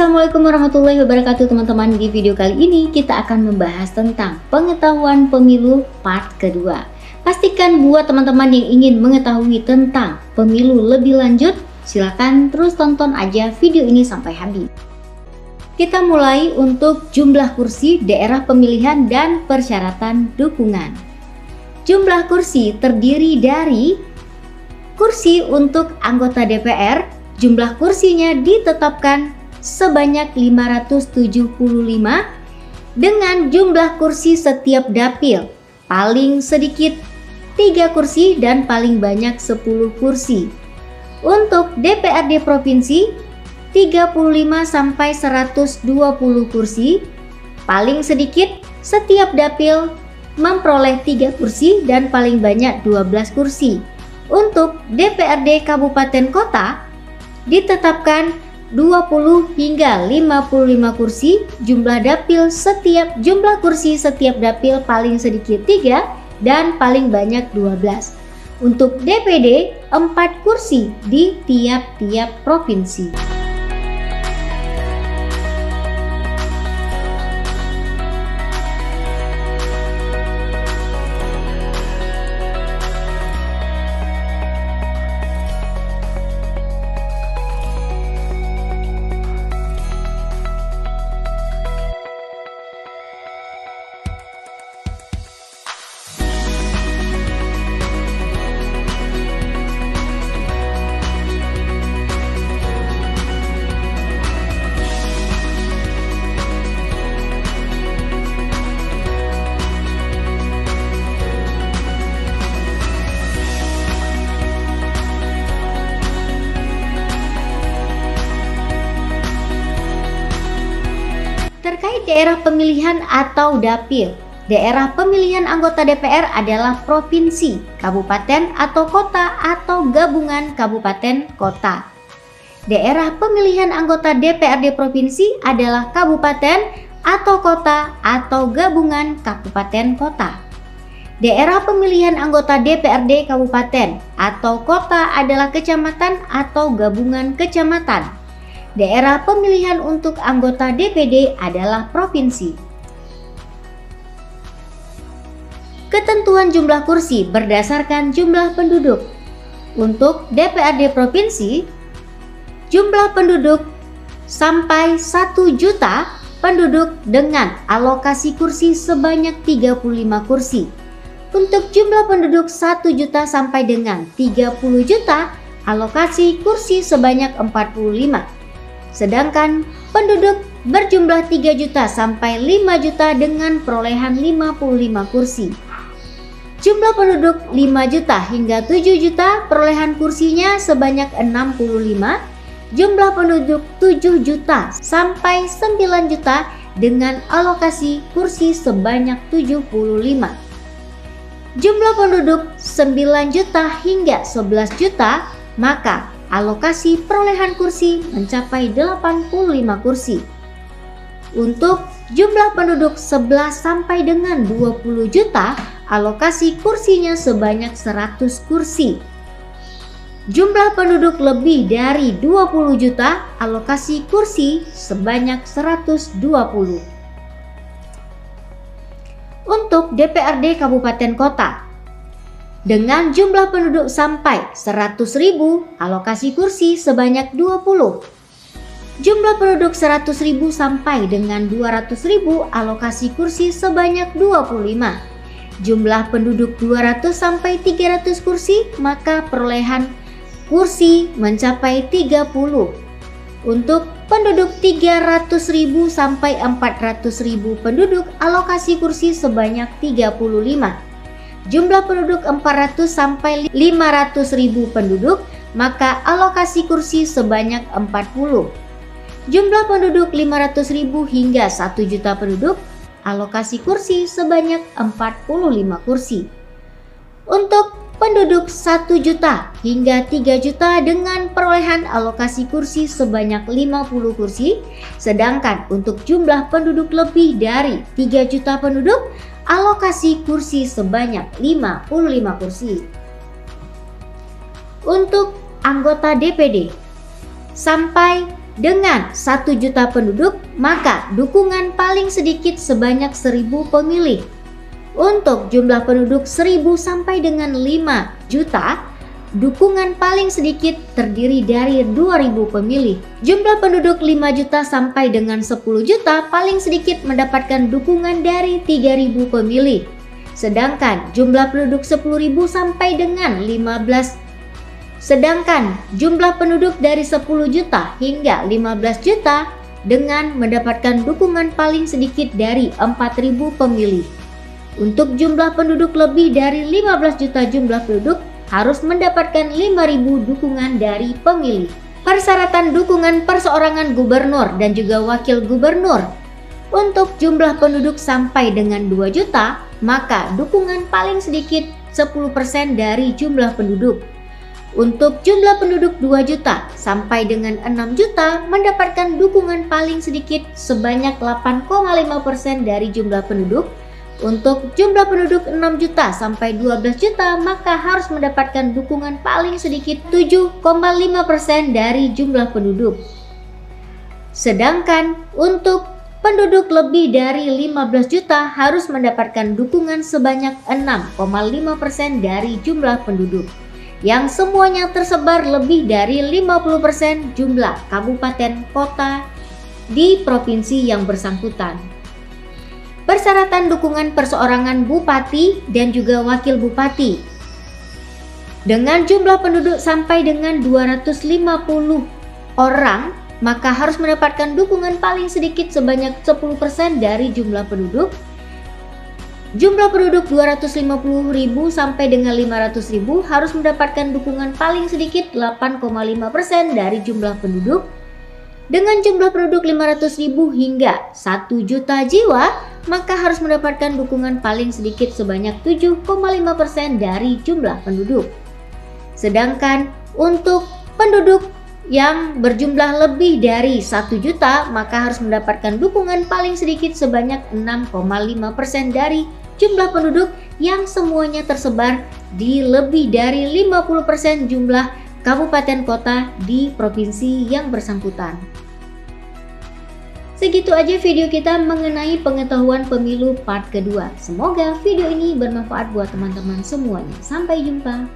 Assalamualaikum warahmatullahi wabarakatuh teman-teman. Di video kali ini kita akan membahas tentang pengetahuan pemilu part kedua. Pastikan buat teman-teman yang ingin mengetahui tentang pemilu lebih lanjut, silakan terus tonton aja video ini sampai habis. Kita mulai untuk jumlah kursi daerah pemilihan dan persyaratan dukungan. Jumlah kursi terdiri dari kursi untuk anggota DPR, jumlah kursinya ditetapkan sebanyak 575 dengan jumlah kursi setiap dapil paling sedikit 3 kursi dan paling banyak 10 kursi. Untuk DPRD provinsi 35 sampai 120 kursi, paling sedikit setiap dapil memperoleh 3 kursi dan paling banyak 12 kursi. Untuk DPRD kabupaten kota ditetapkan 20 hingga 55 kursi, jumlah kursi setiap dapil paling sedikit 3 dan paling banyak 12. Untuk DPD 4 kursi di tiap-tiap provinsi. Terkait daerah pemilihan atau dapil, daerah pemilihan anggota DPR adalah provinsi, kabupaten atau kota atau gabungan kabupaten kota. Daerah pemilihan anggota DPRD provinsi adalah kabupaten atau kota atau gabungan kabupaten kota. Daerah pemilihan anggota DPRD kabupaten atau kota adalah kecamatan atau gabungan kecamatan. Daerah pemilihan untuk anggota DPD adalah provinsi. Ketentuan jumlah kursi berdasarkan jumlah penduduk. Untuk DPRD provinsi, jumlah penduduk sampai 1 juta penduduk dengan alokasi kursi sebanyak 35 kursi. Untuk jumlah penduduk 1 juta sampai dengan 30 juta, alokasi kursi sebanyak 45. Sedangkan penduduk berjumlah 3 juta sampai 5 juta dengan perolehan 55 kursi. Jumlah penduduk 5 juta hingga 7 juta perolehan kursinya sebanyak 65. Jumlah penduduk 7 juta sampai 9 juta dengan alokasi kursi sebanyak 75. Jumlah penduduk 9 juta hingga 11 juta, maka alokasi perolehan kursi mencapai 85 kursi. Untuk jumlah penduduk 11 sampai dengan 20 juta, alokasi kursinya sebanyak 100 kursi. Jumlah penduduk lebih dari 20 juta, alokasi kursi sebanyak 120. Untuk DPRD kabupaten kota, dengan jumlah penduduk sampai 100.000, alokasi kursi sebanyak 20. Jumlah penduduk 100.000 sampai dengan 200.000, alokasi kursi sebanyak 25. Jumlah penduduk 200 sampai 300 kursi, maka perolehan kursi mencapai 30. Untuk penduduk 300.000 sampai 400.000 penduduk, alokasi kursi sebanyak 35. Jumlah penduduk 400 sampai 500.000 penduduk, maka alokasi kursi sebanyak 40. Jumlah penduduk 500.000 hingga 1 juta penduduk, alokasi kursi sebanyak 45 kursi. Untuk penduduk 1 juta hingga 3 juta dengan perolehan alokasi kursi sebanyak 50 kursi, sedangkan untuk jumlah penduduk lebih dari 3 juta penduduk, alokasi kursi sebanyak 55 kursi. Untuk anggota DPD sampai Dengan 1 juta penduduk, maka dukungan paling sedikit sebanyak 1000 pemilih. Untuk jumlah penduduk 1000 sampai dengan 5 juta, dukungan paling sedikit terdiri dari 2000 pemilih. Jumlah penduduk 5 juta sampai dengan 10 juta paling sedikit mendapatkan dukungan dari 3000 pemilih. Sedangkan jumlah penduduk 10.000 sampai dengan 15 Sedangkan jumlah penduduk dari 10 juta hingga 15 juta dengan mendapatkan dukungan paling sedikit dari 4.000 pemilih. Untuk jumlah penduduk lebih dari 15 juta jumlah penduduk harus mendapatkan 5.000 dukungan dari pemilih. Persyaratan dukungan perseorangan gubernur dan juga wakil gubernur. Untuk jumlah penduduk sampai dengan 2 juta, maka dukungan paling sedikit 10% dari jumlah penduduk. Untuk jumlah penduduk 2 juta sampai dengan 6 juta mendapatkan dukungan paling sedikit sebanyak 8,5% dari jumlah penduduk. Untuk jumlah penduduk 6 juta sampai 12 juta maka harus mendapatkan dukungan paling sedikit 7,5% dari jumlah penduduk. Sedangkan untuk penduduk lebih dari 15 juta harus mendapatkan dukungan sebanyak 6,5% dari jumlah penduduk, yang semuanya tersebar lebih dari 50% jumlah kabupaten kota di provinsi yang bersangkutan. Persyaratan dukungan perseorangan bupati dan juga wakil bupati. Dengan jumlah penduduk sampai dengan 250 orang, maka harus mendapatkan dukungan paling sedikit sebanyak 10% dari jumlah penduduk. Jumlah penduduk 250.000 sampai dengan 500.000 harus mendapatkan dukungan paling sedikit 8,5% dari jumlah penduduk. Dengan jumlah penduduk 500.000 hingga 1 juta jiwa, maka harus mendapatkan dukungan paling sedikit sebanyak 7,5% dari jumlah penduduk. Sedangkan untuk penduduk yang berjumlah lebih dari 1 juta, maka harus mendapatkan dukungan paling sedikit sebanyak 6,5% dari jumlah penduduk yang semuanya tersebar di lebih dari 50% jumlah kabupaten kota di provinsi yang bersangkutan. Segitu aja video kita mengenai pengetahuan pemilu part kedua. Semoga video ini bermanfaat buat teman-teman semuanya. Sampai jumpa.